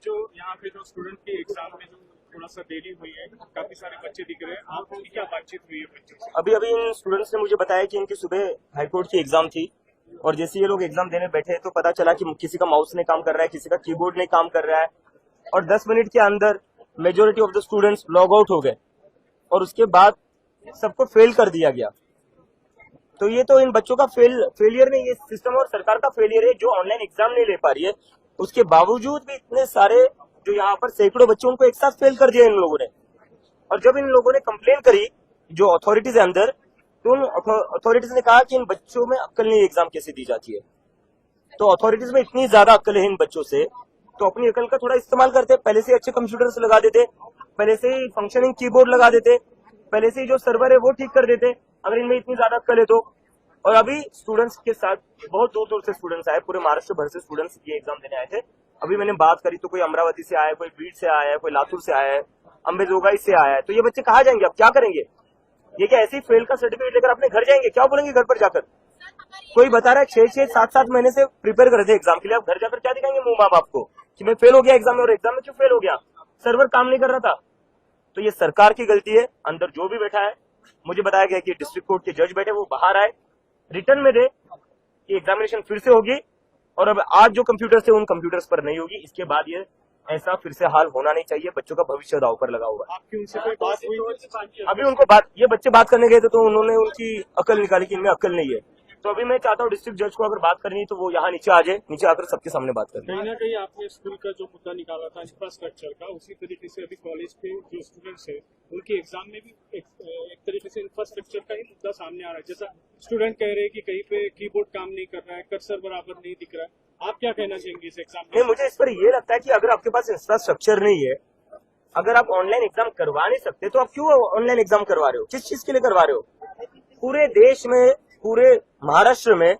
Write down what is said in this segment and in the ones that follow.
जो यहाँ पे जो स्टूडेंट की एग्जाम में जो थोड़ा सा देरी हुई है, काफी सारे बच्चे दिख रहे हैं, आपकी क्या बातचीत हुई है बच्चों से? अभी अभी इन स्टूडेंट्स ने मुझे बताया कि इनकी सुबह हाईकोर्ट की एग्जाम थी और जैसे ये लोग एग्जाम देने बैठे तो पता चला कि किसी का माउस नहीं काम कर रहा है, किसी का कीबोर्ड नहीं काम कर रहा है और 10 मिनट के अंदर majority of the students log out हो गए और उसके बाद सबको फेल कर दिया गया। तो ये तो इन बच्चों का फेलियर नहीं, ये सिस्टम और सरकार का फेलियर है जो ऑनलाइन एग्जाम नहीं ले पा रही है। उसके बावजूद भी इतने सारे जो यहाँ पर सैकड़ों बच्चों उनको एक साथ फेल कर दिया इन लोगों ने। और जब इन लोगों ने कंप्लेन करी जो अथॉरिटीज है अंदर, तो उन अथॉरिटीज ने कहा कि इन बच्चों में अक्ल नहीं, एग्जाम कैसे दी जाती है। तो अथॉरिटीज में इतनी ज्यादा अक्ल है इन बच्चों से, तो अपनी अकल का थोड़ा इस्तेमाल करते, पहले से अच्छे कंप्यूटर्स लगा देते, पहले से ही फंक्शनिंग कीबोर्ड लगा देते, पहले से ही जो सर्वर है वो ठीक कर देते अगर इनमें इतनी ज्यादा अक्ल है तो। और अभी स्टूडेंट्स के साथ बहुत दूर दूर से स्टूडेंट्स आए, पूरे महाराष्ट्र भर से स्टूडेंट्स ये एग्जाम देने आए थे। अभी मैंने बात करी तो कोई अमरावती से आया है, कोई बीड से आया है, कोई लातूर से आया है, अम्बेजोगाई से आया है। तो ये बच्चे कहाँ जाएंगे, अब क्या करेंगे? ये क्या ऐसे ही फेल का सर्टिफिकेट लेकर अपने घर जाएंगे? क्या बोलेंगे घर पर जाकर? कोई बता रहा है 6-7 महीने से प्रिपेयर कर रहे थे एग्जाम के लिए, अब घर जाकर क्या दिखाएंगे मुंह माँ बाप को कि मैं फेल हो गया एग्जाम में, और एग्जाम में क्यों फेल हो गया? सर्वर काम नहीं कर रहा था। तो ये सरकार की गलती है। अंदर जो भी बैठा है, मुझे बताया गया कि डिस्ट्रिक्ट कोर्ट के जज बैठे, वो बाहर आए, रिटर्न में दे कि एग्जामिनेशन फिर से होगी और अब आज जो कंप्यूटर्स थे उन कंप्यूटर्स पर नहीं होगी। इसके बाद ये ऐसा फिर से हाल होना नहीं चाहिए। बच्चों का भविष्य दांव पर लगा हुआ है। आपकी उनसे कोई बात हुई? अभी उनको ये बच्चे बात करने गए थे तो उन्होंने उनकी अकल निकाली कि इनमें अकल नहीं है। तो अभी मैं चाहता हूँ डिस्ट्रिक्ट जज को अगर बात करनी है तो वो यहाँ नीचे आ जाए, नीचे आकर सबके सामने बात करें। कहीं ना कहीं आपने स्कूल का जो मुद्दा निकाला था इंफ्रास्ट्रक्चर का, उसी तरीके से अभी कॉलेज के जो स्टूडेंट्स है उनके एग्जाम में भी एक तरीके से इंफ्रास्ट्रक्चर का ही मुद्दा सामने आ रहा है। जैसा स्टूडेंट कह रहे हैं कि कहीं पे कीबोर्ड काम नहीं कर रहा है, कर्सर बराबर नहीं दिख रहा है, आप क्या कहना चाहेंगे इस एग्जाम में? नहीं, मुझे इस पर ये लगता है कि अगर आपके पास इंफ्रास्ट्रक्चर नहीं है, अगर आप ऑनलाइन एग्जाम करवा नहीं सकते तो आप क्यों ऑनलाइन एग्जाम करवा रहे हो? किस चीज के लिए करवा रहे हो? पूरे देश में, पूरे महाराष्ट्र में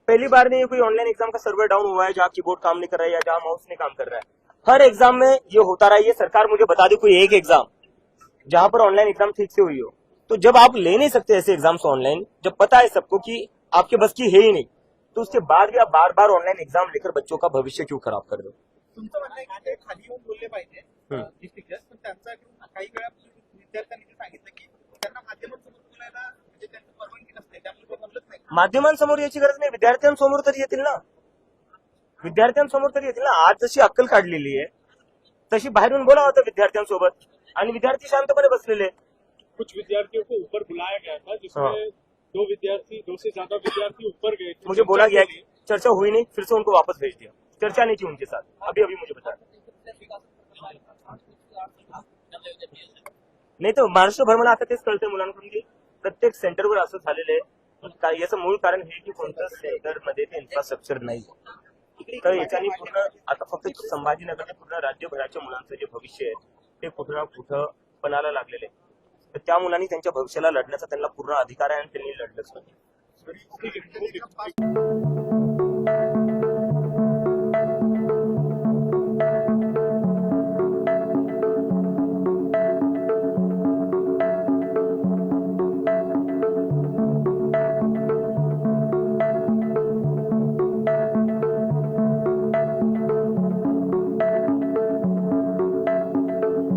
पहली बार नहीं कोई ऑनलाइन एग्जाम का सर्वर डाउन हुआ है जहाँ कीबोर्ड काम नहीं कर रहा है या जहाँ माउस नहीं काम कर रहा है। हर एग्जाम में ये होता रहा है। ये सरकार मुझे बता दी कोई एक एग्जाम जहां पर ऑनलाइन एग्जाम ठीक से हुई हो। तो जब आप ले नहीं सकते ऐसे एग्जाम्स ऑनलाइन, जब पता है सबको कि आपके बस की है ही नहीं, तो उसके बाद भी आप बार बार ऑनलाइन एग्जाम लेकर बच्चों का भविष्य क्यों खराब कर रहे हो? तुमचं म्हणणं आहे की ते खाली येऊन बोलले पाहिजे डिस्ट्रिक्ट जज, पण त्यांचा काही वेळा विद्यार्थ्यांनी ते सांगितलं की त्यांना माध्यमांसमोर बोलायला म्हणजे त्यांची परवानगी नसते, त्यामुळे ते बोलत नाही. माध्यमांसमोर याची गरज नाही, विद्यार्थ्यांसमोर तरी येतील ना. विद्यार्थ्यांसमोर तरी येतील ना. आज जशी अक्कल काढलेली आहे तशी बाहेरून बोलावं होतं विद्यार्थ्यांसोबत, आणि विद्यार्थी शांतपणे बसलेले. कुछ विद्यार्थियों को ऊपर बुलाया गया था जिसमें दो से ज्यादा विद्यार्थी ऊपर गए थे। मुझे बोला गया कि चर्चा हुई नहीं, फिर से उनको वापस भेज दिया। चर्चा नहीं की उनके साथ, अभी अभी मुझे बताया. नाही तर महाराष्ट्रभर मला आता तेच कळतंय मुलांकडून की प्रत्येक सेंटरवर असं झालेलं आहे. याचं मूळ कारण हे की कोणत्या सेंटरमध्ये ते इन्फ्रास्ट्रक्चर नाही. तर याच्याने पूर्ण आता फक्त संभाजीनगर पूर्ण राज्यभराच्या मुलांचं जे भविष्य आहे ते कुठं ना कुठं पणाला लागलेलं आहे. तर त्या मुलांनी त्यांच्या भविष्याला लढण्याचा त्यांना पूर्ण अधिकार आहे आणि त्यांनी लढलंच पाहिजे. ठीक है.